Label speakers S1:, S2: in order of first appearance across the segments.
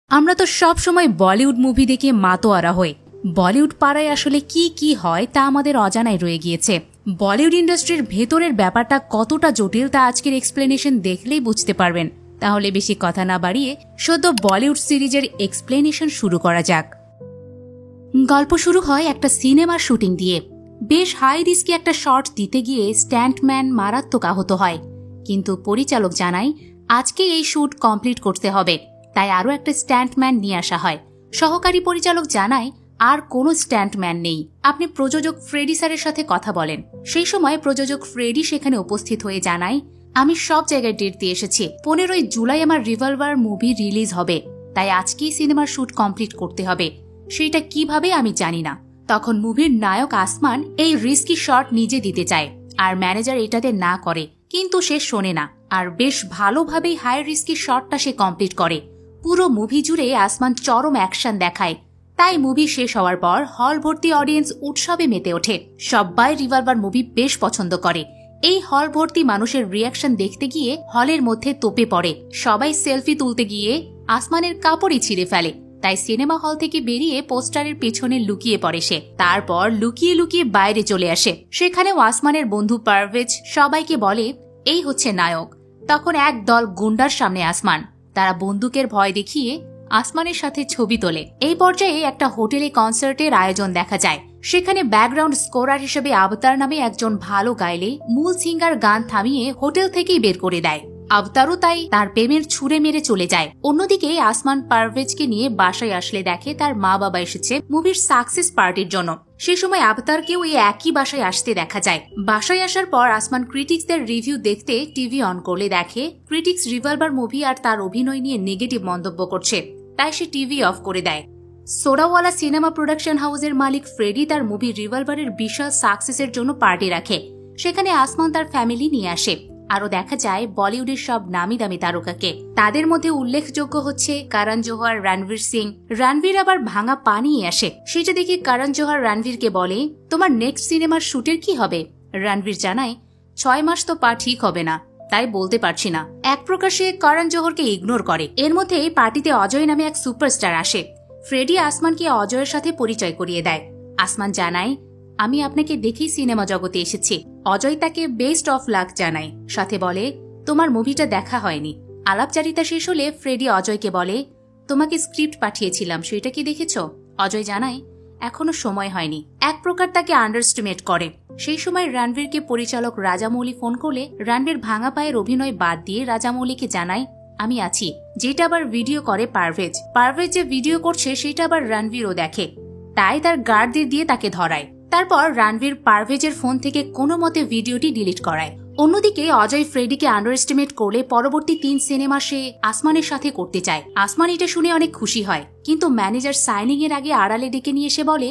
S1: আমরা তো সব সময় বলিউড মুভি দেখে মাতোয়ারা হই। বলিউড পাড়ায় আসলে কি হয় তা আমাদের অজানাই রয়ে গিয়েছে। বলিউড ইন্ডাস্ট্রির ভেতরের ব্যাপারটা কতটা জটিল তা আজকের এক্সপ্লেনেশন দেখলেই বুঝতে পারবেন। তাহলে বেশি কথা না বাড়িয়ে সদ্য বলিউড সিরিজের এক্সপ্লেনেশন শুরু করা যাক। গল্প শুরু হয় একটা সিনেমার শুটিং দিয়ে। বেশ হাই রিস্কে একটা শট দিতে গিয়ে স্ট্যান্টম্যান মারাত্মক আহত হয়, কিন্তু পরিচালক জানায় আজকে এই শুট কমপ্লিট করতে হবে, তাই আরও একটা স্ট্যান্টম্যান নিয়ে আসা হয়। সহকারী পরিচালক জানায় আর কোনো স্ট্যান্টম্যান নেই, আপনি প্রযোজক ফ্রেডি স্যারের সাথে কথা বলেন। সেই সময় প্রযোজক ফ্রেডি সেখানে উপস্থিত হয়ে জানায়, আমি সব জায়গায় ডেট দিয়ে এসেছি, 15ই জুলাই আমার রিভলভার মুভি রিলিজ হবে, তাই আজকেই সিনেমার শুট কমপ্লিট করতে হবে। সেটা কিভাবে আমি জানি না। তখন মুভির নায়ক আসমান এই রিস্কি শট নিজে দিতে চায়, আর ম্যানেজার এটাতে না করে, কিন্তু সে শোনে না, আর বেশ ভালোভাবেই হাই রিস্কি শটটা সে কমপ্লিট করে। পুরো মুভি জুড়ে আসমান চরম অ্যাকশন দেখায়, তাই মুভি শেষ হওয়ার পর হল ভর্তি অডিয়েন্স উৎসবে মেতে ওঠে। সবাই রিভলভার মুভি বেশ পছন্দ করে। এই হল ভর্তি মানুষের রিয়াকশন দেখতে গিয়ে হলের মধ্যে তোপে পড়ে। সবাই সেলফি তুলতে গিয়ে আসমানের কাপড়ই ছিঁড়ে ফেলে, তাই সিনেমা হল থেকে বেরিয়ে পোস্টারের পেছনে লুকিয়ে পড়ে সে। তারপর লুকিয়ে লুকিয়ে বাইরে চলে আসে। সেখানেও আসমানের বন্ধু পারভেজ সবাইকে বলে এই হচ্ছে নায়ক। তখন এক দল গুন্ডার সামনে আসমান, তারা বন্দুকের ভয় দেখিয়ে আসমানের সাথে ছবি তোলে। এই পর্যায়ে একটা হোটেলে কনসার্টের আয়োজন দেখা যায়। সেখানে ব্যাকগ্রাউন্ড স্কোরার হিসেবে আবতার নামে একজন ভালো গাইলে মূল সিঙ্গার গান থামিয়ে হোটেল থেকেই বের করে দেয়। আবতারও তাই তার প্রেমের ছুঁড়ে মেরে চলে যায়। অন্যদিকে আসমান পারভেজকে নিয়ে বাসায় আসলে দেখে তার মা বাবা এসেছে মুভির সাকসেস পার্টির জন্য। সে সময় আবতারকেও এই একই বাসায় আসতে দেখা যায়। বাসায় আসার পর আসমান ক্রিটিক্সদের রিভিউ দেখতে টিভি অন করলে দেখে ক্রিটিক্স রিভলভার মুভি আর তার অভিনয় নিয়ে নেগেটিভ মন্তব্য করছে, তাই সে টিভি অফ করে দেয়। সোডাওয়ালা সিনেমা প্রোডাকশন হাউসের মালিক ফ্রেডি তার মুভি রিভলভারের বিশাল সাকসেসের জন্য পার্টি রাখে। সেখানে আসমান তার ফ্যামিলি নিয়ে আসে। আরো দেখা যায় বলিউডের সব নামি দামি তারকাকে। তাদের মধ্যে উল্লেখযোগ্য হচ্ছে করণ জোহর, রণবীর সিং। রণবীর আবার ভাঙা পা নিয়ে আসে। সেটা দেখে করণ জোহর রণবীরকে বলে, তোমার নেক্সট সিনেমার শুটের কি হবে? রণবীর জানায় 6 মাস তো পা ঠিক হবে না, তাই বলতে পারছি না। এক প্রকার সে করণ জোহরকে ইগনোর করে। এর মধ্যে পার্টিতে অজয় নামে এক সুপারস্টার আসে। ফ্রেডি আসমানকে অজয়ের সাথে পরিচয় করিয়ে দেয়। আসমান জানায়, আমি আপনাকে দেখেই সিনেমা জগতে এসেছি। অজয় তাকে বেস্ট অফ লাক জানায়, সাথে বলে তোমার মুভিটা দেখা হয়নি। আলাপচারিতা শেষ হলে ফ্রেডি অজয়কে বলে, তোমাকে স্ক্রিপ্ট পাঠিয়েছিলাম, সেটা কি দেখেছ? অজয় জানায়, এখনো সময় হয়নি। এক প্রকার তাকে আন্ডারস্টিমেট করে। সেই সময় রণবীরকে পরিচালক রাজামৌলি ফোন করলে রণবীর ভাঙা পায়ের অভিনয় বাদ দিয়ে রাজামৌলিকে জানায়, আমি আছি। যেটা আবার ভিডিও করে পারভেজ। পারভেজ যে ভিডিও করছে সেটা আবার রণবীরও দেখে, তাই তার গার্ডদের দিয়ে তাকে ধরায়। তারপর রণবীর পারভেজের ফোন থেকে কোনো মতে ভিডিওটি ডিলিট করায়। অন্যদিকে অজয় ফ্রেডিকে আন্ডার এস্টিমেট করলে পরবর্তী 3 সিনেমা সে আসমানের সাথে করতে চায়। আসমান এটা শুনে অনেক খুশি হয়, কিন্তু ম্যানেজার সাইনিং এর আগে আড়ালে ডেকে নিয়ে এসে বলে,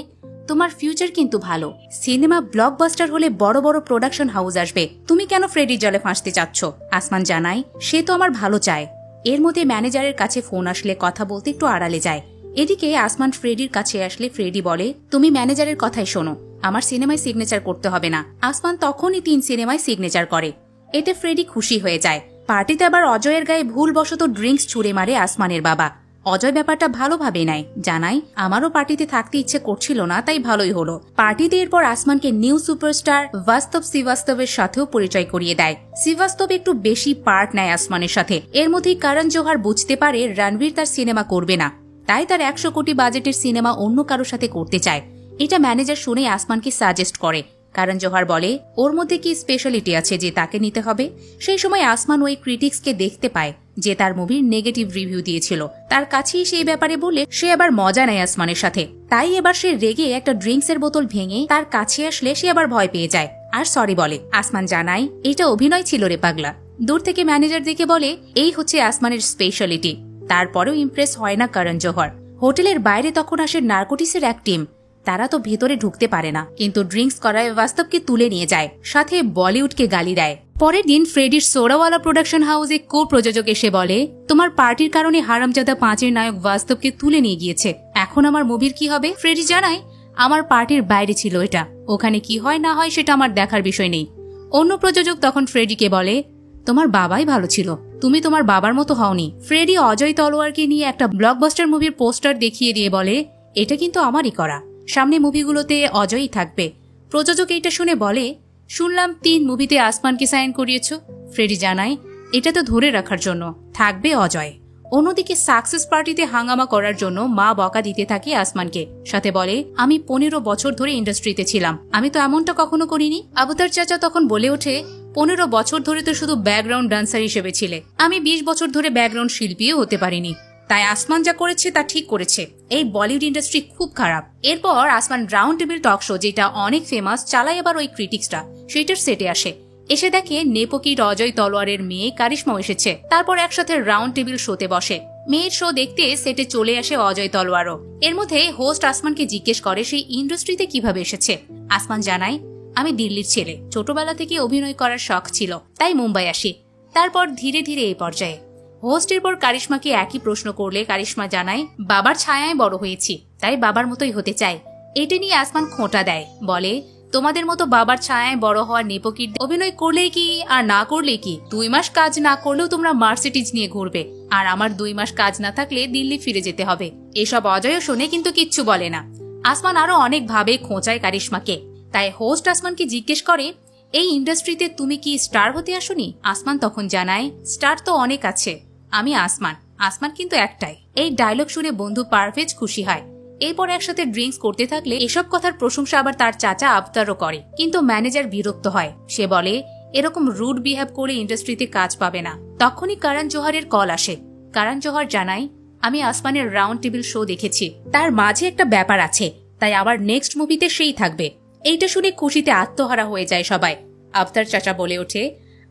S1: তোমার ফিউচার কিন্তু ভালো। সিনেমা ব্লকবাস্টার হলে বড় বড় প্রোডাকশন হাউস আসবে, তুমি কেন ফ্রেডির জলে ফাঁসতে চাচ্ছ? আসমান জানায়, সে তো আমার ভালো চায়। এর মধ্যে ম্যানেজারের কাছে ফোন আসলে কথা বলতে একটু আড়ালে যায়। এদিকে আসমান ফ্রেডির কাছে আসলে ফ্রেডি বলে, তুমি ম্যানেজারের কথাই শোনো, আমার সিনেমায় সিগনেচার করতে হবে না। আসমান তখনই 3 সিনেমায় সিগনেচার করে। এতে ফ্রেডি খুশি হয়ে যায়। পার্টিতে আবার অজয়ের গায়ে ভুলবশত ড্রিঙ্কস ছুঁড়ে মারে আসমানের বাবা। অজয় ব্যাপারটা ভালোভাবে নেয়, জানায় আমারও পার্টিতে থাকতে ইচ্ছে করছিল না, তাই ভালোই হলো। পার্টিতে এরপর আসমানকে নিউ সুপারস্টার বাস্তব শ্রীবাস্তবের সাথেও পরিচয় করিয়ে দেয়। শ্রীবাস্তব একটু বেশি পার্ট নেয় আসমানের সাথে। এর মধ্যেই করণ জোহর বুঝতে পারে রণবীর তার সিনেমা করবে না, তাই তার 100 কোটি বাজেটের সিনেমা অন্য কারোর সাথে করতে চায়। এটা ম্যানেজার শুনে আসমানকে সাজেস্ট করে। করণ জোহর বলে, ওর মধ্যে কি স্পেশালিটি আছে যে তাকে নিতে হবে? সেই সময় আসমান ওই ক্রিটিক্সকে দেখতে পায় যে তার মুভির নেগেটিভ রিভিউ দিয়েছিল। তার কাছেই সেই ব্যাপারে বলে সে আবার মজা নেয় আসমানের সাথে। তাই এবার সে রেগে একটা ড্রিঙ্কসের বোতল ভেঙে তার কাছে আসলে সে আবার ভয় পেয়ে যায় আর সরি বলে। আসমান জানায়, এটা অভিনয় ছিল রে পাগলা। দূর থেকে ম্যানেজার দেখে বলে, এই হচ্ছে আসমানের স্পেশালিটি। তারপরেও ইমপ্রেস হয় না করণ জোহর। হোটেলের বাইরে তখন আসে নার্কোটিক্সের এক টিম। তারা তো ভেতরে ঢুকতে পারে না, কিন্তু ড্রিঙ্কস করায় বাস্তবকে তুলে নিয়ে যায়, সাথে বলিউডকে গালি দেয়। পরের দিন ফ্রেডির সোডাওয়ালা প্রোডাকশন হাউসে কো প্রযোজক এসে বলে, তোমার পার্টির কারণে হারামজাদা 5-এর নায়ক বাস্তবকে তুলে নিয়ে গিয়েছে, এখন আমার মুভির কি হবে? ফ্রেডি জানায়, আমার পার্টির বাইরে ছিল এটা, ওখানে কি হয় না হয় সেটা আমার দেখার বিষয় নেই। অন্য প্রযোজক তখন ফ্রেডিকে বলে, তোমার বাবাই ভালো ছিল, তুমি তোমার বাবার মতো হওনি। ফ্রেডি অজয় তলোয়ারকে নিয়ে একটা ব্লকবাস্টার মুভির পোস্টার দেখিয়ে দিয়ে বলে, এটা কিন্তু আমারই করা, সামনে মুভিগুলোতে অজয়ই থাকবে। প্রযোজক এটা শুনে বলে, শুনলাম 3 মুভিতে আসমানকে সাইন করিয়েছ। ফ্রেডি জানায়, এটা তো ধরে রাখার জন্য, থাকবে অজয়। অন্যদিকে সাকসেস পার্টিতে হাঙ্গামা করার জন্য মা বকা দিতে থাকে আসমানকে, সাথে বলে, আমি 15 বছর ধরে ইন্ডাস্ট্রিতে ছিলাম, আমি তো এমনটা কখনো করিনি। আবতার চাচা তখন বলে ওঠে, 15 বছর ধরে তো শুধু ব্যাকগ্রাউন্ড ডান্সার হিসেবে ছিলে, আমি 20 বছর ধরে ব্যাকগ্রাউন্ড শিল্পীও হতে পারিনি, তাই আসমান যা করেছে তা ঠিক করেছে। এই বলিউড ইন্ডাস্ট্রি খুব খারাপ। এরপর আসমান রাউন্ড টেবিল টক শো, যেটা অনেক ফেমাস, চালায় আবার ওই ক্রিটিক্সটা, সেটার সেটে আসে। এসে দেখে নেপোকিট অজয় তলোয়ারের মেয়ে কারিশমাও এসেছে। তারপর একসাথে রাউন্ড টেবিল শোতে বসে। মেয়ের শো দেখতে সেটে চলে আসে অজয় তলোয়ারও। এর মধ্যে হোস্ট আসমানকে জিজ্ঞেস করে সেই ইন্ডাস্ট্রিতে কিভাবে এসেছে। আসমান জানায়, আমি দিল্লির ছেলে, ছোটবেলা থেকে অভিনয় করার শখ ছিল, তাই মুম্বাই আসি। তারপর ধীরে ধীরে এই পর্যায়ে। হোস্টের পর কারিশমাকে একই প্রশ্ন করলে কারিশমা জানায়, বাবার ছায়ায় বড় হয়েছি, তাই বাবার মতোই হতে চাই। এটা নিয়ে আসমান খোঁটা দেয়, বলে, তোমাদের মতো বাবার ছায়ায় বড় হওয়ার নেপোকিট অভিনয় করলে কি আর না করলে কি, 2 মাস কাজ না করলেও তোমরা মার্সিডিজ নিয়ে ঘুরবে, আর আমার 2 মাস কাজ না থাকলে দিল্লি ফিরে যেতে হবে। এসব অজয় শোনে কিন্তু কিচ্ছু বলে না। আসমান আরো অনেক ভাবে খোঁচায় কারিশমাকে। তাই হোস্ট আসমানকে জিজ্ঞেস করে, এই ইন্ডাস্ট্রিতে তুমি কি স্টার হতে আসনি? আসমান তখন জানায়, স্টার তো অনেক আছে, আমি আসমান, আসমান কিন্তু একটাই। এই ডায়লগ শুনে বন্ধু পারভেজ খুশি হয়। এরপর একসাথে ড্রিঙ্কস করতে থাকলে এসব কথার প্রশংসা আবার তার চাচা আবতারও করে, কিন্তু ম্যানেজার বিরক্ত হয়। সে বলে, এরকম রুড বিহেভ করে ইন্ডাস্ট্রিতে কাজ পাবে না। তখনই করণ জোহরের কল আসে। করণ জোহর জানায়, আমি আসমানের রাউন্ড টেবিল শো দেখেছি, তার মাঝে একটা ব্যাপার আছে, তাই আবার নেক্সট মুভিতে সেই থাকবে। এইটা শুনে খুশিতে আত্মহারা হয়ে যায় সবাই। আবতার চাচা বলে ওঠে,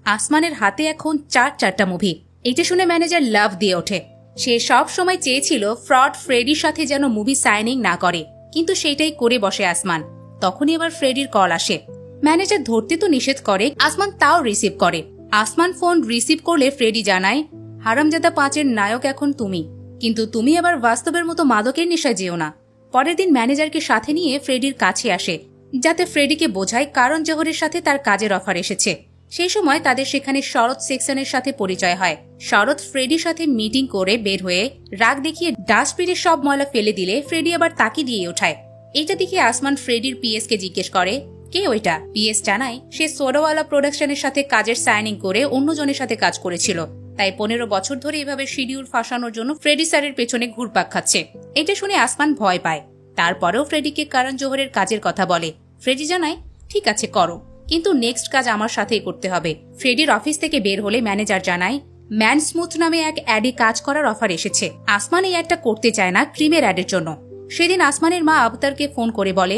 S1: আসমানের হাতে এখন 4টা মুভি। এটা শুনে ম্যানেজার লাভ দিয়ে ওঠে। সে সব সময় চেয়েছিল ফ্রড ফ্রেডির সাথে যেন মুভি সাইনিং না করে, কিন্তু সেটাই করে বসে আসমান। তখনই এবার ফ্রেডির কল আসে। ম্যানেজার ধরতে তো নিষেধ করে, আসমান তাও রিসিভ করে। আসমান ফোন রিসিভ করলে ফ্রেডি জানায়, হারামজাদা 5-এর নায়ক এখন তুমি, কিন্তু তুমি আবার বাস্তবের মতো মাদকের নেশায় যেও না। পরের দিন ম্যানেজারকে সাথে নিয়ে ফ্রেডির কাছে আসে, যাতে ফ্রেডিকে বোঝায় করণ জোহরের সাথে তার কাজের অফার এসেছে। সেই সময় তাদের সেখানে শরৎ সেকশনের সাথে পরিচয় হয়। শরৎ ফ্রেডির সাথে মিটিং করে বের হয়ে রাগ দেখিয়ে ডাস্টবিনে সব ময়লা ফেলে দিলে ফ্রেডি আবার তাকে দিয়ে ওঠায়। এটা দেখে আসমান ফ্রেডির পিএস কে জিজ্ঞেস করে, কে ওইটা? পিএস জানায়, সে সোডাওয়ালা প্রোডাকশনের সাথে কাজের সাইনিং করে অন্যজনের সাথে কাজ করেছিল, তাই 15 বছর ধরে এভাবে শিডিউল ফাঁসানোর জন্য ফ্রেডি স্যারের পেছনে ঘুরপাক খাচ্ছে। এটা শুনে আসমান ভয় পায়। তারপরেও ফ্রেডিকে করণ জোহরের কাজের কথা বলে। ফ্রেডি জানায়, ঠিক আছে করো, কিন্তু নেক্সট কাজ আমার সাথেই করতে হবে। ফ্রেডির অফিস থেকে বের হলে ম্যানেজার জানায়, ম্যান স্মুথ নামে এক অ্যাডে কাজ করার অফার এসেছে। আসমান এই অ্যাডটা করতে চায় না ক্রিমের অ্যাডের জন্য। সেদিন আসমানের মা আবতারকে ফোন করে বলে,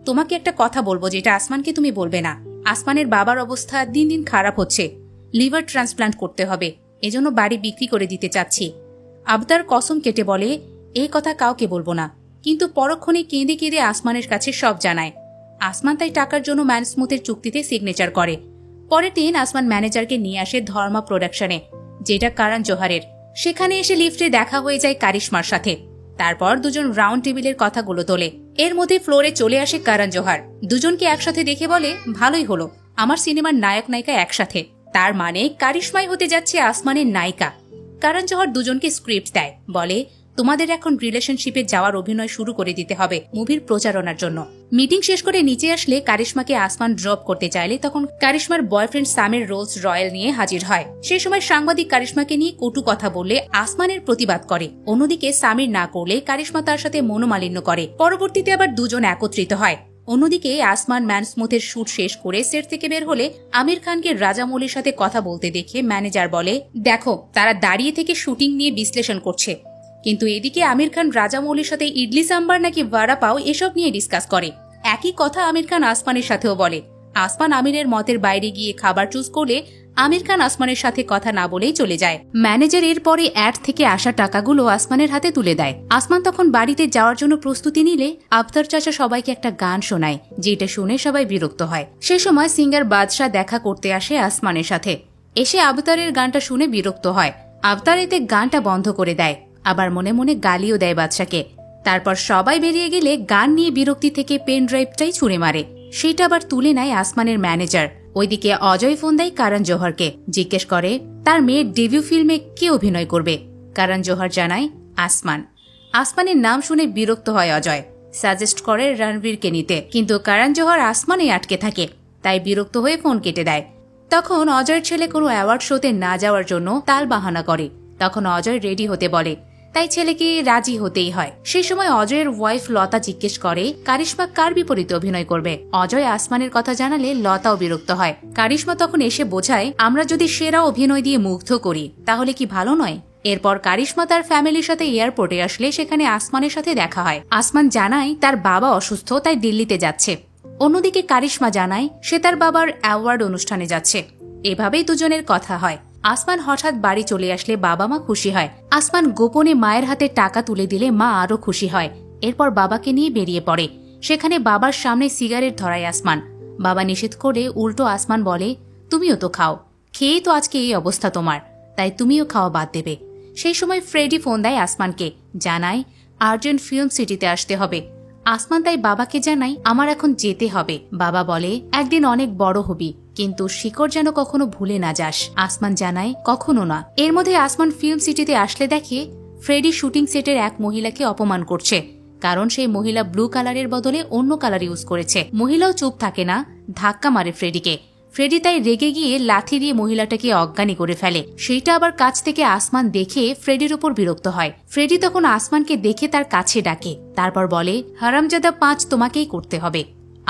S1: তোমাকে একটা কথা বলবো যেটা আসমানকে তুমি বলবে না। আসমানের বাবার অবস্থা দিন দিন খারাপ হচ্ছে, লিভার ট্রান্সপ্লান্ট করতে হবে, এজন্য বাড়ি বিক্রি করে দিতে চাচ্ছি। আবতার কসম কেটে বলে, এই কথা কাউকে বলবো না, কিন্তু পরক্ষণে কেঁদে কেঁদে আসমানের কাছে সব জানায়। আসমান তাই টাকার জন্য ম্যান স্মুথের চুক্তিতে সিগনেচার করে। পরের দিন আসমান ম্যানেজারকে নিয়ে আসে ধর্মা প্রোডাকশনে, যেটা করণ জোহরের। সেখানে এসে লিফটে দেখা হয়ে যায় কারিশমার সাথে। তারপর দুজন রাউন্ড টেবিলের কথাগুলো তোলে। এর মধ্যে ফ্লোরে চলে আসে করণ জোহর। দুজনকে একসাথে দেখে বলে, ভালোই হলো, আমার সিনেমার নায়ক নায়িকা একসাথে, তার মানে কারিশমাই হতে যাচ্ছে আসমানের নায়িকা। করণ জোহর দুজনকে স্ক্রিপ্ট দেয়, বলে, তোমাদের এখন রিলেশনশিপে যাওয়ার অভিনয় শুরু করে দিতে হবে মুভির প্রচারণার জন্য। মিটিং শেষ করে নিচে আসলে কারিশমাকে আসমান ড্রপ করতে চাইলে তখন কারিশমার বয়ফ্রেন্ড সামির রোলস রয়েল নিয়ে হাজির হয়। সেই সময় সাংবাদিক কারিশমাকে নিয়ে কটু কথা বললে আসমানের প্রতিবাদ করে। অন্যদিকে সামির না করলে কারিশমা তার সাথে মনোমালিন্য করে। পরবর্তীতে আবার দুজন একত্রিত হয়। অন্যদিকে আসমান ম্যান স্মুথের শুট শেষ করে সেট থেকে বের হলে আমির খানকে রাজামৌলির সাথে কথা বলতে দেখে ম্যানেজার বলে, দেখো তারা দাঁড়িয়ে থেকে শুটিং নিয়ে বিশ্লেষণ করছে, কিন্তু এদিকে আমির খান রাজামৌলির সাথে ইডলি সাম্বার নাকি ভাড়া পাও এসব নিয়ে ডিসকাস করে। একই কথা আমির খান আসমানের সাথেও বলে। আসমান আমিরের মতের বাইরে গিয়ে খাবার চুজ করলে আমির খান আসমানের সাথে কথা না বলেই চলে যায়। ম্যানেজার এরপরে অ্যাড থেকে আসা টাকাগুলো আসমানের হাতে তুলে দেয়। আসমান তখন বাড়িতে যাওয়ার জন্য প্রস্তুতি নিলে আবতার চাচা সবাইকে একটা গান শোনায়, যেটা শুনে সবাই বিরক্ত হয়। সে সময় সিঙ্গার বাদশাহ দেখা করতে আসে আসমানের সাথে। এসে আবতারের গানটা শুনে বিরক্ত হয়। আবতার এতে গানটা বন্ধ করে দেয়, আবার মনে মনে গালিও দেয় বাদশাকে। তারপর সবাই বেরিয়ে গেলে গান নিয়ে বিরক্তি থেকে পেন ড্রাইভটাই ছুঁড়ে মারে। সেটা আবার তুলে নেয় আসমানের ম্যানেজার। ওইদিকে অজয় ফোন দেয় করণ জোহরকে, জিজ্ঞেস করে তার মেয়ের ডেবিউ ফিল্মে কে অভিনয় করবে। করণ জোহর জানায় আসমান। আসমানের নাম শুনে বিরক্ত হয় অজয়, সাজেস্ট করে রণবীরকে নিতে, কিন্তু করণ জোহর আসমানে আটকে থাকে, তাই বিরক্ত হয়ে ফোন কেটে দেয়। তখন অজয়ের ছেলে কোনো অ্যাওয়ার্ড শোতে না যাওয়ার জন্য তাল বাহানা করে। তখন অজয় রেডি হতে বলে, তাই ছেলেকে রাজি হতেই হয়। সেই সময় অজয়ের ওয়াইফ লতা জিজ্ঞেস করে কারিশমা কার বিপরীতে অভিনয় করবে। অজয় আসমানের কথা জানালে লতাও বিরক্ত হয়। কারিশমা তখন এসে বোঝায়, আমরা যদি সেরা অভিনয় দিয়ে মুগ্ধ করি তাহলে কি ভালো নয়। এরপর কারিশমা তার ফ্যামিলির সাথে এয়ারপোর্টে আসলে সেখানে আসমানের সাথে দেখা হয়। আসমান জানায় তার বাবা অসুস্থ, তাই দিল্লিতে যাচ্ছে। অন্যদিকে কারিশমা জানায় সে তার বাবার অ্যাওয়ার্ড অনুষ্ঠানে যাচ্ছে। এভাবেই দুজনের কথা হয়। আসমান হঠাৎ বাড়ি চলে আসলে বাবা মা খুশি হয়। আসমান গোপনে মায়ের হাতে টাকা তুলে দিলে মা আরো খুশি হয়। এরপর বাবাকে নিয়ে বেরিয়ে পড়ে। সেখানে বাবার সামনে সিগারেট ধরায় আসমান। বাবা নিষেধ করে উল্টো আসমান বলে, তুমিও তো খাও, খেয়েই তো আজকে এই অবস্থা তোমার, তাই তুমিও খাওয়া বাদ দেবে। সেই সময় ফ্রেডি ফোন দেয় আসমানকে, জানায় আর্জেন্ট ফিল্ম সিটিতে আসতে হবে। আসমান তাই বাবাকে জানাই আমার এখন যেতে হবে। বাবা বলে একদিন অনেক বড় হবি, কিন্তু শিকড় যেন কখনো ভুলে না যাস। আসমান জানায় কখনো না। এর মধ্যে আসমান ফিল্ম সিটিতে আসলে দেখে ফ্রেডি শুটিং সেটের এক মহিলাকে অপমান করছে, কারণ সেই মহিলা ব্লু কালারের বদলে অন্য কালার ইউজ করেছে। মহিলাও চুপ থাকে না, ধাক্কা মারে ফ্রেডিকে। ফ্রেডি তাই রেগে গিয়ে লাঠি দিয়ে মহিলাটাকে অজ্ঞানী করে ফেলে। সেইটা আবার কাছ থেকে আসমান দেখে ফ্রেডির উপর বিরক্ত হয়। ফ্রেডি তখন আসমানকে দেখে তার কাছে ডাকে, তারপর বলে হারামজাদা 5 তোমাকেই করতে হবে।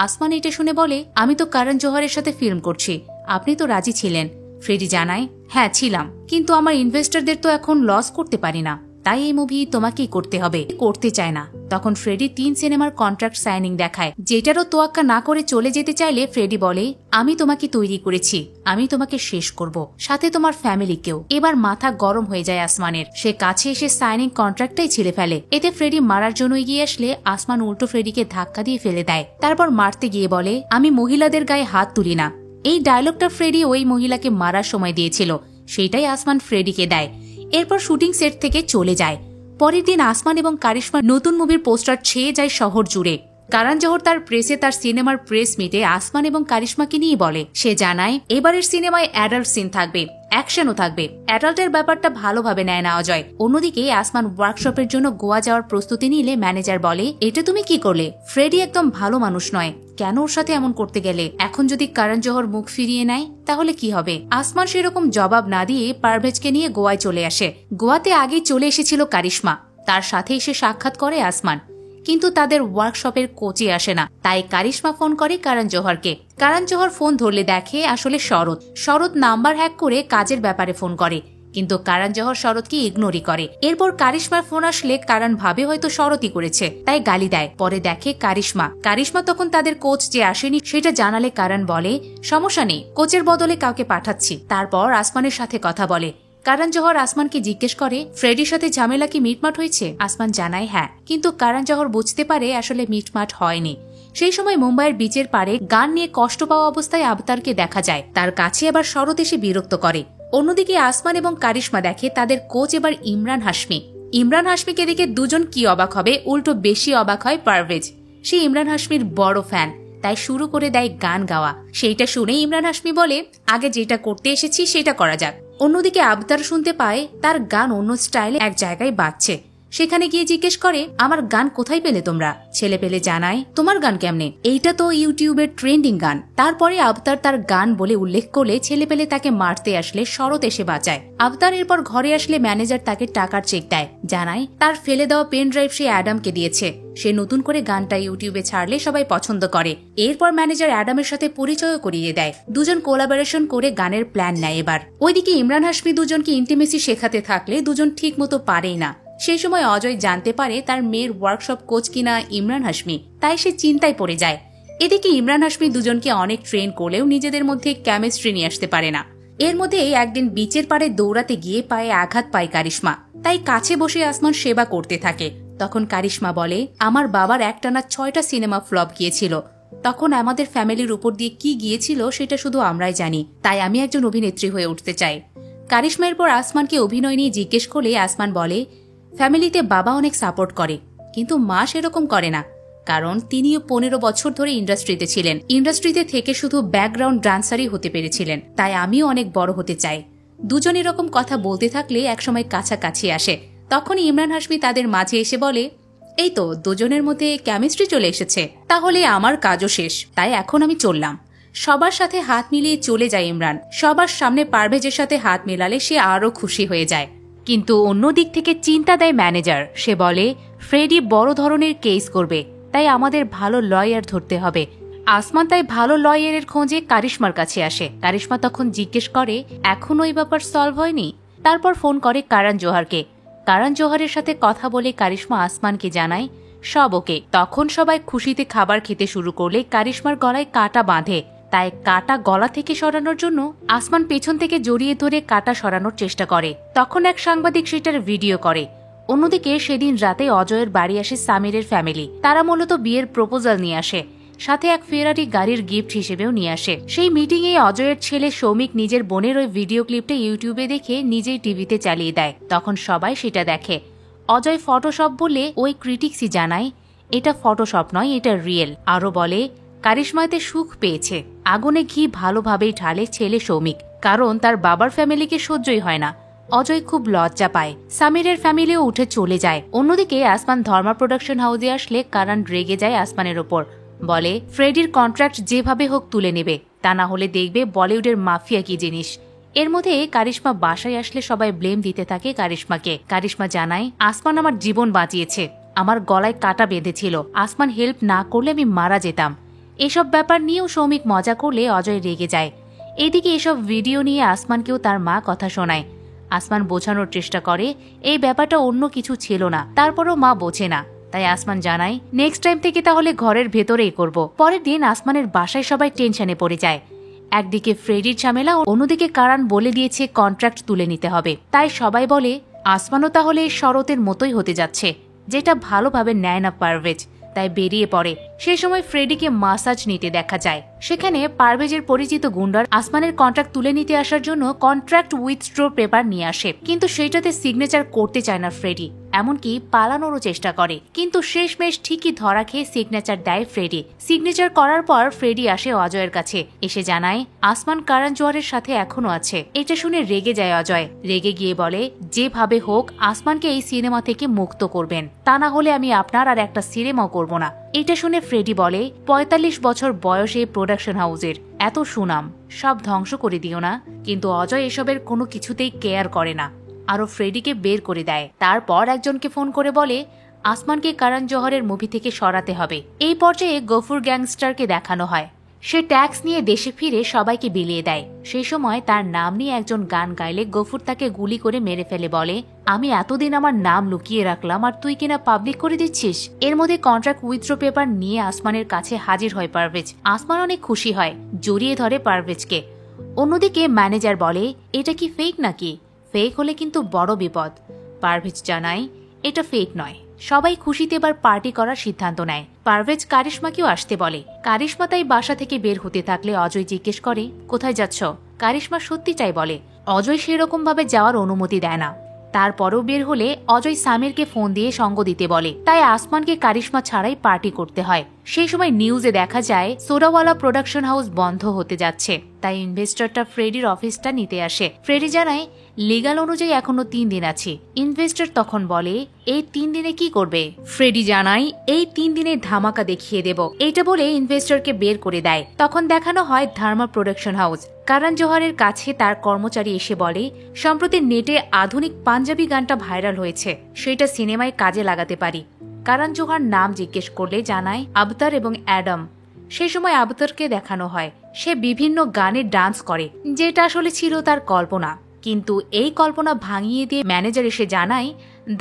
S1: আসমান এটা শুনে বলে, আমি তো করণ জোহরের সাথে ফিল্ম করছি, আপনি তো রাজি ছিলেন। ফ্রেডি জানায়, হ্যাঁ ছিলাম, কিন্তু আমার ইনভেস্টরদের তো এখন লস করতে পারি না, তাই এই মুভি তোমাকেই করতে হবে। করতে চায় না। তখন ফ্রেডি 3 সিনেমার কন্ট্রাক্ট সাইনিং দেখায়, যেটারও তোয়াক্কা না করে চলে যেতে চাইলে ফ্রেডি বলে, আমি তোমাকে তৈরি করেছি, আমি তোমাকে শেষ করব, সাথে তোমার ফ্যামিলিকেও। এবার মাথা গরম হয়ে যায় আসমানের। সে কাছে এসে সাইনিং কন্ট্রাক্টটাই ছিঁড়ে ফেলে। এতে ফ্রেডি মারার জন্য এগিয়ে আসলে আসমান উল্টো ফ্রেডিকে ধাক্কা দিয়ে ফেলে দেয়। তারপর মারতে গিয়ে বলে, আমি মহিলাদের গায়ে হাত তুলি না। এই ডায়লগটা ফ্রেডি ওই মহিলাকে মারার সময় দিয়েছিল, সেইটাই আসমান ফ্রেডিকে দেয়। এরপর শুটিং সেট থেকে চলে যায়। পরের দিন আসমান এবং কারিশমার নতুন মুভির পোস্টার ছেয়ে যায় শহর জুড়ে। করণ জোহর তার প্রেসে তার সিনেমার প্রেস মিটে আসমান এবং কারিশমাকে নিয়ে বলে, সে জানায় এবারের সিনেমায় অ্যাডাল্ট সিন থাকবে, অ্যাকশনও থাকবে। অ্যাডাল্টের ব্যাপারটা ভালোভাবে নেয় না অজয়। অন্যদিকে আসমান ওয়ার্কশপের জন্য গোয়া যাওয়ার প্রস্তুতি নিলে ম্যানেজার বলে, এটা তুমি কি করলে? ফ্রেডি একদম ভালো মানুষ নয়, কেন ওর সাথে এমন করতে গেলে? এখন যদি করণ জোহর মুখ ফিরিয়ে নেয় তাহলে কি হবে? আসমান সেরকম জবাব না দিয়ে পারভেজকে নিয়ে গোয়ায় চলে আসে। গোয়াতে আগেই চলে এসেছিল কারিশমা, তার সাথে এসে সাক্ষাৎ করে আসমান, কিন্তু তাদের ওয়ার্কশপের কোচে আসে না। তাই কারিশমা ফোন করে করণ জোহরকে। করণ জোহর ফোন ধরলে দেখে আসলে শরৎ নাম্বার হ্যাক করে কাজের ব্যাপারে ফোন করে, কিন্তু করণ জোহর শরৎকে ইগনোরই করে। এরপর কারিশমার ফোন আসলে করণ ভাবে হয়তো শরৎই করেছে, তাই গালি দেয়। পরে দেখে কারিশমা তখন তাদের কোচ যে আসেনি সেটা জানালে করণ বলে, সমস্যা নেই, কোচের বদলে কাউকে পাঠাচ্ছি। তারপর আসমানের সাথে কথা বলে। করণ জোহর আসমানকে জিজ্ঞেস করে, ফ্রেডির সাথে ঝামেলা কি মিটমাট হয়েছে? আসমান জানায় হ্যাঁ, কিন্তু করণ জোহর বুঝতে পারে আসলে মিটমাট হয়নি। সেই সময় মুম্বাইয়ের বিচের পাড়ে গান নিয়ে কষ্ট পাওয়া অবস্থায় আবতারকে দেখা যায়। তার কাছে আবার শরৎ এসে বিরক্ত করে। অন্যদিকে আসমান এবং কারিশমা দেখে তাদের কোচ এবার ইমরান হাশমিকে দেখে দুজন কি অবাক হবে, উল্টো বেশি অবাক হয় পারভেজ। সে ইমরান হাশমির বড় ফ্যান, তাই শুরু করে দেয় গান গাওয়া। সেইটা শুনে ইমরান হাশমি বলে, আগে যেটা করতে এসেছি সেটা করা যাক। অন্যদিকে আবতার শুনতে পায় তার গান অন্য স্টাইলে এক জায়গায় বাজছে। সেখানে গিয়ে জিজ্ঞেস করে, আমার গান কোথায় পেলে তোমরা? ছেলে পেলে জানায়, তোমার গান কেমনে? এইটা তো ইউটিউবের ট্রেন্ডিং গান। তারপরে আবতার তার গান বলে উল্লেখ করলে ছেলে পেলে তাকে মারতে আসলে শরৎ এসে বাঁচায়। আবতার এরপর ঘরে আসলে ম্যানেজার তাকে টাকার চেক দেয়, জানায় তার ফেলে দেওয়া পেন ড্রাইভ সে অ্যাডামকে দিয়েছে, সে নতুন করে গানটা ইউটিউবে ছাড়লে সবাই পছন্দ করে। এরপর ম্যানেজার অ্যাডামের সাথে পরিচয় করিয়ে দেয়। দুজন কোলাবোরেশন করে গানের প্ল্যান নেয়। এবার ওইদিকে ইমরান হাশমি দুজনকে ইন্টিমেসি শেখাতে থাকলে দুজন ঠিক মতো পারেই না। সেই সময় অজয় জানতে পারে তার মেয়ের ওয়ার্কশপ কোচ কিনা ইমরান হাশমি, তাই সে চিন্তায় পড়ে যায়। এদিকে ইমরান হাশমি দুজনকে অনেক ট্রেন করলেও নিজেদের মধ্যে কেমিস্ট্রি নিয়ে আসতে পারে না। এর মধ্যে একদিন বিচের পাড়ে দৌড়াতে গিয়ে পায়ে আঘাত পায় কারিশমা, তাই কাছে বসে আসমান সেবা করতে থাকে। তখন কারিশমা বলে, আমার বাবার একটানা 6টা সিনেমা ফ্লপ গিয়েছিল, তখন আমাদের ফ্যামিলির উপর দিয়ে কি গিয়েছিল সেটা শুধু আমরাই জানি, তাই আমি একজন অভিনেত্রী হয়ে উঠতে চাই। কারিশমা এরপর আসমানকে অভিনয় নিয়ে জিজ্ঞেস করলে আসমান বলে, ফ্যামিলিতে বাবা অনেক সাপোর্ট করে, কিন্তু মা সেরকম করে না, কারণ তিনিও 15 বছর ধরে ইন্ডাস্ট্রিতে ছিলেন। ইন্ডাস্ট্রিতে থেকে শুধু ব্যাকগ্রাউন্ড ডান্সারই হতে পেরেছিলেন। তাই আমিও অনেক বড় হতে চাই। দুজন এরকম কথা বলতে থাকলে একসময় কাছাকাছি আসে। তখনই ইমরান হাশমি তাদের মাঝে এসে বলে, এই তো দুজনের মধ্যে কেমিস্ট্রি চলে এসেছে, তাহলে আমার কাজও শেষ, তাই এখন আমি চললাম। সবার সাথে হাত মিলিয়ে চলে যায় ইমরান। সবার সামনে পারভেজের সাথে হাত মেলালে সে আরো খুশি হয়ে যায়। কিন্তু অন্য দিক থেকে চিন্তা দেয় ম্যানেজার। সে বলে, ফ্রেডি বড় ধরনের কেস করবে, তাই আমাদের ভালো লয়ার ধরতে হবে। আসমান তাই ভালো লয়ারের খোঁজে কারিশমার কাছে আসে। কারিশমা তখন জিজ্ঞেস করে, এখনো এই ব্যাপার সলভ হয়নি? তারপর ফোন করে কারণ জোহারকে। কারণ জোহারের সাথে কথা বলে কারিশমা আসমানকে জানায় সব ওকে। তখন সবাই খুশিতে খাবার খেতে শুরু করলে কারিশমার গলায় কাঁটা বাঁধে। তাই কাঁটা গলা থেকে সরানোর জন্য আসমান পেছন থেকে জড়িয়ে ধরে কাঁটা সরানোর চেষ্টা করে। তখন এক সাংবাদিক সেটার ভিডিও করে। অন্যদিকে সেদিন রাতে অজয়ের বাড়ি আসে সামিরের ফ্যামিলি। তারা মূলত বিয়ের প্রপোজাল নিয়ে আসে, সাথে এক ফেরারি গাড়ির গিফট হিসেবেও নিয়ে আসে। সেই মিটিংয়ে অজয়ের ছেলে সৌমিক নিজের বোনের ওই ভিডিও ক্লিপটা ইউটিউবে দেখে নিজেই টিভিতে চালিয়ে দেয়। তখন সবাই সেটা দেখে। অজয় ফটোশপ বলে ওই ক্রিটিক্সই জানায় এটা ফটোশপ নয়, এটা রিয়েল। আরও বলে কারিশমাতে সুখ পেয়েছে। আগুনে ঘি ভালোভাবেই ঢালে ছেলে সৌমিক, কারণ তার বাবার ফ্যামিলিকে সহ্যই হয় না। অজয় খুব লজ্জা পায়। সামিরের ফ্যামিলিও উঠে চলে যায়। অন্যদিকে আসমান ধর্মা প্রোডাকশন হাউসে আসলে কারণ রেগে যায় আসমানের ওপর। বলে ফ্রেডির কন্ট্রাক্ট যেভাবে হোক তুলে নেবে, তা না হলে দেখবে বলিউডের মাফিয়া কি জিনিস। এর মধ্যে কারিশমা বাসায় আসলে সবাই ব্লেম দিতে থাকে কারিশমাকে। কারিশমা জানায়, আসমান আমার জীবন বাঁচিয়েছে, আমার গলায় কাঁটা বেঁধেছিল, আসমান হেল্প না করলে আমি মারা যেতাম। এসব ব্যাপার নিয়েও সৌমিক মজা করলে অজয় রেগে যায়। এদিকে এসব ভিডিও নিয়ে আসমানকেও তার মা কথা শোনায়। আসমান বোঝানোর চেষ্টা করে এই ব্যাপারটা অন্য কিছু ছিল না, তারপরও মা বোঝে না। তাই আসমান জানায়, নেক্সট টাইম থেকে তাহলে ঘরের ভেতরেই করব। পরের দিন আসমানের বাসায় সবাই টেনশনে পড়ে যায়। একদিকে ফ্রেডির ঝামেলা, অন্যদিকে কারণ বলে দিয়েছে কন্ট্রাক্ট তুলে নিতে হবে। তাই সবাই বলে আসমানও তাহলে শরতের মতোই হতে যাচ্ছে, যেটা ভালোভাবে নেয় না পারভেজ। তাই বেরিয়ে পড়ে। সেই সময় ফ্রেডিকে মাসাজ নিতে দেখা যায়। সেখানে পারভেজের পরিচিত গুন্ডার আসমানের কন্ট্রাক্ট তুলে নিতে আসার জন্য কন্ট্রাক্ট উইথড্র পেপার নিয়ে আসে, কিন্তু সেটাতে সিগনেচার করতে চায় না ফ্রেডি। এমনকি পালানোরও চেষ্টা করে, কিন্তু শেষমেশ ঠিকই ধরা খেয়ে সিগনেচার দেয় ফ্রেডি। সিগনেচার করার পর ফ্রেডি আসে অজয়ের কাছে, এসে জানায় আসমান কারণ জোহারের সাথে এখনো আছে। এটা শুনে রেগে যায় অজয়। রেগে গিয়ে বলে, যেভাবে হোক আসমানকে এই সিনেমা থেকে মুক্ত করবেন, তা না হলে আমি আপনার আর একটা সিনেমাও করব না। এটা শুনে ফ্রেডি বলে, ৪৫ বছর বয়সে প্রোডাকশন হাউসের এত সুনাম সব ধ্বংস করে দিও না। কিন্তু অজয় এসবের কোনো কিছুতেই কেয়ার করে না, আরো ফ্রেডিকে বের করে দেয়। তারপর একজনকে ফোন করে বলে আসমানকে কারণ জোহরের মুভি থেকে সরাতে হবে। এই পর্যায়ে গফুর গ্যাংস্টারকে দেখানো হয়। সে ট্যাক্স নিয়ে দেশে ফিরে সবাইকে বিলিয়ে দেয়। সেই সময় তার নাম নিয়ে একজন গান গাইলে গফুর তাকে গুলি করে মেরে ফেলে। বলে, আমি এতদিন আমার নাম লুকিয়ে রাখলাম আর তুই কিনা পাবলিক করে দিচ্ছিস। এর মধ্যে কন্ট্রাক্ট উইথড্র পেপার নিয়ে আসমানের কাছে হাজির হয় পারভেজ। আসমান অনেক খুশি হয়, জড়িয়ে ধরে পারভেজকে। অন্যদিকে ম্যানেজার বলে, এটা কি ফেক নাকি? ফেক হলে কিন্তু বড় বিপদ। পারভেজ জানায় এটা ফেক নয়। সবাই খুশিতে এবার পার্টি করার সিদ্ধান্ত নেয়। পারভেজ কারিশমাকেও আসতে বলে। কারিশমা তাই বাসা থেকে বের হতে থাকলে অজয় জিজ্ঞেস করে, কোথায় যাচ্ছ? কারিশমা সত্যি চাই বলে। অজয় সেরকম ভাবে যাওয়ার অনুমতি দেয় না। তারপরও বের হলে অজয় সামিরকে ফোন দিয়ে সঙ্গ দিতে বলে। তাই আসমানকে কারিশমা ছাড়াই পার্টি করতে হয়। সেই সময় নিউজে দেখা যায় সোডাওয়ালা প্রোডাকশন হাউস বন্ধ হতে যাচ্ছে। তাই ইনভেস্টরটা ফ্রেডির অফিসটা নিতে আসে। ফ্রেডি জানায় লিগাল অনুযায়ী এখনো 3 দিন আছে। ইনভেস্টর তখন বলে, এই 3 দিনে কি করবে? ফ্রেডি জানায়, এই 3 দিনে ধামাকা দেখিয়ে দেব। এইটা বলে ইনভেস্টরকে বের করে দেয়। তখন দেখানো হয় ধর্মা প্রোডাকশন হাউস। কারণ জোহারের কাছে তার কর্মচারী এসে বলে, সম্প্রতি নেটে আধুনিক পাঞ্জাবি গানটা ভাইরাল হয়েছে, সেটা সিনেমায় কাজে লাগাতে পারি। কারণ জোহার নাম জিজ্ঞেস করলে জানায় আবতার এবং অ্যাডাম। সেই সময় আবতারকে দেখানো হয় সে বিভিন্ন গানে ডান্স করে, যেটা আসলে ছিল তার কল্পনা। কিন্তু এই কল্পনা ভাঙিয়ে দিয়ে ম্যানেজার এসে জানায়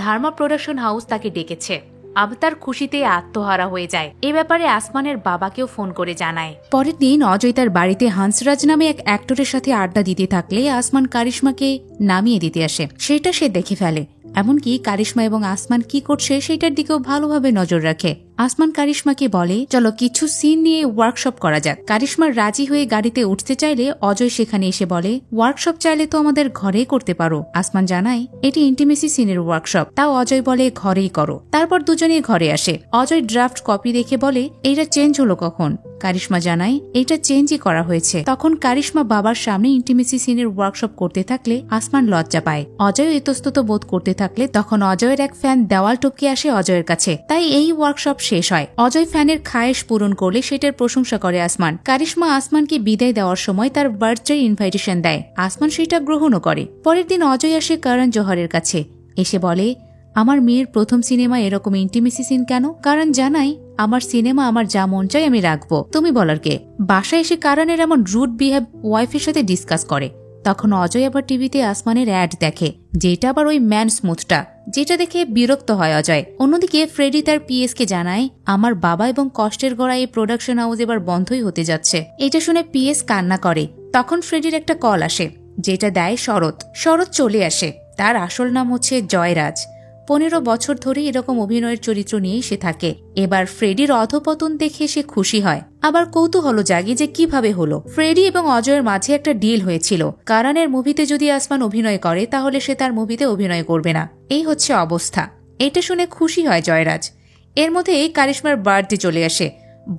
S1: ধর্মা প্রোডাকশন হাউস তাকে ডেকেছে। আবতার খুশিতে আত্মহারা হয়ে যায়। এ ব্যাপারে আসমানের বাবাকেও ফোন করে জানায়। পরের দিন অজয় তার বাড়িতে হাঁসরাজ নামে এক অ্যাক্টরের সাথে আড্ডা দিতে থাকলে আসমান কারিশমাকে নামিয়ে দিতে আসে। সেটা সে দেখে ফেলে। এমনকি কারিশমা এবং আসমান কি করছে সেটার দিকেও ভালোভাবে নজর রাখে। আসমান কারিশমাকে বলে, চলো কিছু সিন নিয়ে ওয়ার্কশপ করা যাক। কারিশমার রাজি হয়ে গাড়িতে উঠতে চাইলে অজয় সেখানে এসে বলে, ওয়ার্কশপ চাইলে তো আমাদের ঘরেই করতে পারো। আসমান জানায় এটি ইন্টিমেসি সিনের ওয়ার্কশপ, তাও অজয় বলে ঘরেই করো। তারপর দুজনে ঘরে আসে। অজয় ড্রাফট কপি দেখে বলে, এইটা চেঞ্জ হলো কখন? কারিশমা জানায় এটা চেঞ্জই করা হয়েছে। তখন কারিশমা বাবার সামনে ইন্টিমেসি সিনের ওয়ার্কশপ করতে থাকলে আসমান লজ্জা পায়। অজয় ইতস্তত বোধ করতে থাকলে তখন অজয়ের এক ফ্যান দেওয়াল টপকে আসে অজয়ের কাছে। তাই এই ওয়ার্কশপ শেষ হয়। অজয় ফ্যানের খায়েশ পূরণ করলে সেটার প্রশংসা করে আসমান। কারিশমা আসমানকে বিদায় দেওয়ার সময় তার বার্থডে ইনভাইটেশন দেয়। আসমান সেটা গ্রহণও করে। পরের দিন অজয় আসে করণ জোহরের কাছে, এসে বলে, আমার মেয়ের প্রথম সিনেমা এরকম ইন্টিমেসি সিন কেন? করণ জানাই, আমার সিনেমা আমার যা মন চাই আমি রাখবো, তুমি বলার কে? বাসায় এসে করণের এমন রুড বিহেভ ওয়াইফের সাথে ডিসকাস করে। তখন অজয় আবার টিভিতে আসমানের অ্যাড দেখে, যেটা আবার ওই ম্যান স্মুথটা, যেটা দেখে বিরক্ত হয় অজয়। অন্যদিকে ফ্রেডি তার পিএসকে জানায়, আমার বাবা এবং কষ্টের গড়া এই প্রোডাকশন হাউস এবার বন্ধই হতে যাচ্ছে। এটা শুনে পিএস কান্না করে। তখন ফ্রেডির একটা কল আসে, যেটা দেয় শরৎ। শরৎ চলে আসে। তার আসল নাম হচ্ছে জয়রাজ। 15 বছর ধরে এরকম অভিনয়ের চরিত্র নিয়েই সে থাকে। এবার ফ্রেডির অধপতন দেখে সে খুশি হয়, আবার কৌতূহল জাগে যে কিভাবে হলো। ফ্রেডি এবং অজয়ের মাঝে একটা ডিল হয়েছিল, করণের মুভিতে যদি আসমান অভিনয় করে তাহলে সে তার মুভিতে অভিনয় করবে না। এই হচ্ছে অবস্থা। এটা শুনে খুশি হয় জয়রাজ। এর মধ্যে কারিশমার বার্থডে চলে আসে।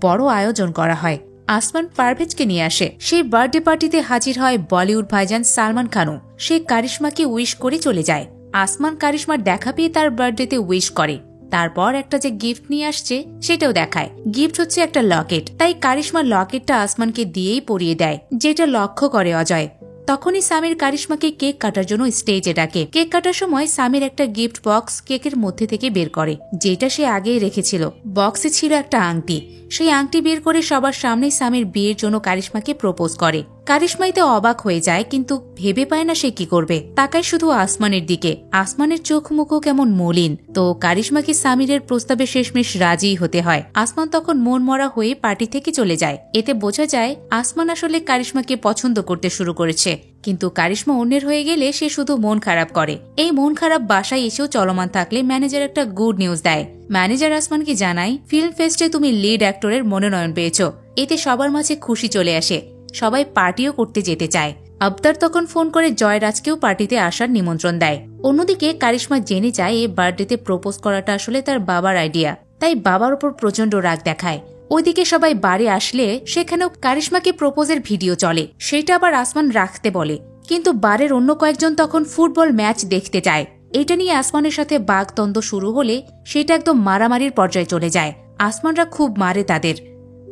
S1: বড় আয়োজন করা হয়। আসমান পারভেজকে নিয়ে আসে। সেই বার্থডে পার্টিতে হাজির হয় বলিউড ভাইজান সালমান খানও। সে কারিশমাকে উইশ করে চলে যায়। আসমান কারিশমার দেখা পেয়ে তার বার্থডেতে উইশ করে। তারপর একটা যে গিফট নিয়ে আসছে সেটাও দেখায়। গিফট হচ্ছে একটা লকেট। তাই কারিশমার লকেটটা আসমানকে দিয়েই পরিয়ে দেয়, যেটা লক্ষ্য করে অজয়। তখনই সামির কারিশমাকে কেক কাটার জন্য স্টেজে ডাকে। কেক কাটার সময় সামির একটা গিফট বক্স কেকের মধ্যে থেকে বের করে, যেটা সে আগেই রেখেছিল। বক্সে ছিল একটা আংটি। সেই আংটি বের করে সবার সামনে সামির বিয়ের জন্য কারিশমাকে প্রপোজ করে। কারিশমাইতে অবাক হয়ে যায়, কিন্তু ভেবে পায় না সে কি করবে। তাকায় শুধু আসমানের দিকে। আসমানের চোখ মুখও কেমন মলিন। তো কারিশমাকে সামিরের প্রস্তাবে শেষমেশ রাজি হতে হয়। আসমান তখন মন মরা হয়ে পার্টি থেকে চলে যায়। এতে বোঝা যায় আসমান আসলে কারিশমাকে পছন্দ করতে শুরু করেছে। কিন্তু কারিশমা অন্যের হয়ে গেলে সে শুধু মন খারাপ করে। এই মন খারাপ বাসায় এসেও চলমান থাকলে ম্যানেজার একটা গুড নিউজ দেয়। ম্যানেজার আসমানকে জানায়, ফিল্ম ফেস্টে তুমি লিড অ্যাক্টরের মনোনয়ন পেয়েছ। এতে সবার মাঝে খুশি চলে আসে। সবাই পার্টিও করতে যেতে চায়। আবতার তখন ফোন করে জয়রাজকেও পার্টিতে আসার নিমন্ত্রণ দেয়। অন্যদিকে কারিশমা জেনে যায় এই বার্থডেতে প্রপোজ করাটা আসলে তার বাবার আইডিয়া। তাই বাবার উপর প্রচন্ড রাগ দেখায়। ওইদিকে সবাই বাড়ি আসলে সেখানেও কারিশমাকে প্রপোজের ভিডিও চলে। সেটা আবার আসমান রাখতে বলে, কিন্তু বারের অন্য কয়েকজন তখন ফুটবল ম্যাচ দেখতে চায়। এটা নিয়ে আসমানের সাথে বাগদ্বন্দ্ব শুরু হলে সেটা একদম মারামারির পর্যায়ে চলে যায়। আসমানরা খুব মারে তাদের।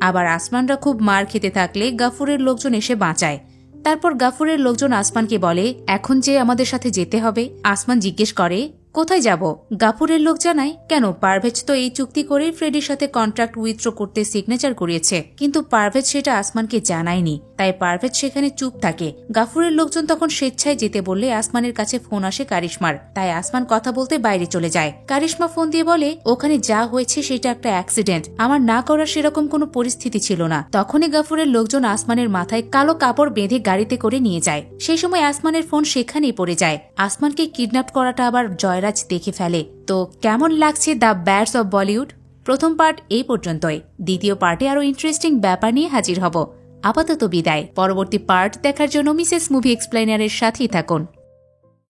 S1: আবার আসমানরা খুব মার খেতে থাকলে গাফুরের লোকজন এসে বাঁচায়। তারপর গাফুরের লোকজন আসমানকে বলে, এখন যে আমাদের সাথে যেতে হবে। আসমান জিজ্ঞেস করে, কোথায় যাব? গাফুরের লোক জানায়, কেন, পারভেজ তো এই চুক্তি করে ফ্রেডির সাথে কন্ট্রাক্ট উইথড্র করতে সিগনেচার করিয়েছে। কিন্তু পারভেজ সেটা আসমানকে জানায়নি। তাই পারভেজ সেখানে চুপ থাকে। গাফুরের লোকজন তখন স্বেচ্ছায় যেতে বললে আসমানের কাছে ফোন আসে কারিশমার। তাই আসমান কথা বলতে বাইরে চলে যায়। কারিশমা ফোন দিয়ে বলে, ওখানে যা হয়েছে সেটা একটা অ্যাক্সিডেন্ট, আমার না করার সেরকম কোনো পরিস্থিতি ছিল না। তখনই গাফুরের লোকজন আসমানের মাথায় কালো কাপড় বেঁধে গাড়িতে করে নিয়ে যায়। সেই সময় আসমানের ফোন সেখানেই পড়ে যায়। আসমানকে কিডন্যাপ করাটা আবার জয়রাজ দেখে ফেলে। তো কেমন লাগছে দ্য ব্যাডস অব বলিউড? প্রথম পার্ট এই পর্যন্তই। দ্বিতীয় পার্টে আরো ইন্টারেস্টিং ব্যাপার নিয়ে হাজির হব। আপাতত বিদায়। পরবর্তী পার্ট দেখার জন্য মিসেস মুভি এক্সপ্লেইনারের সাথেই থাকুন।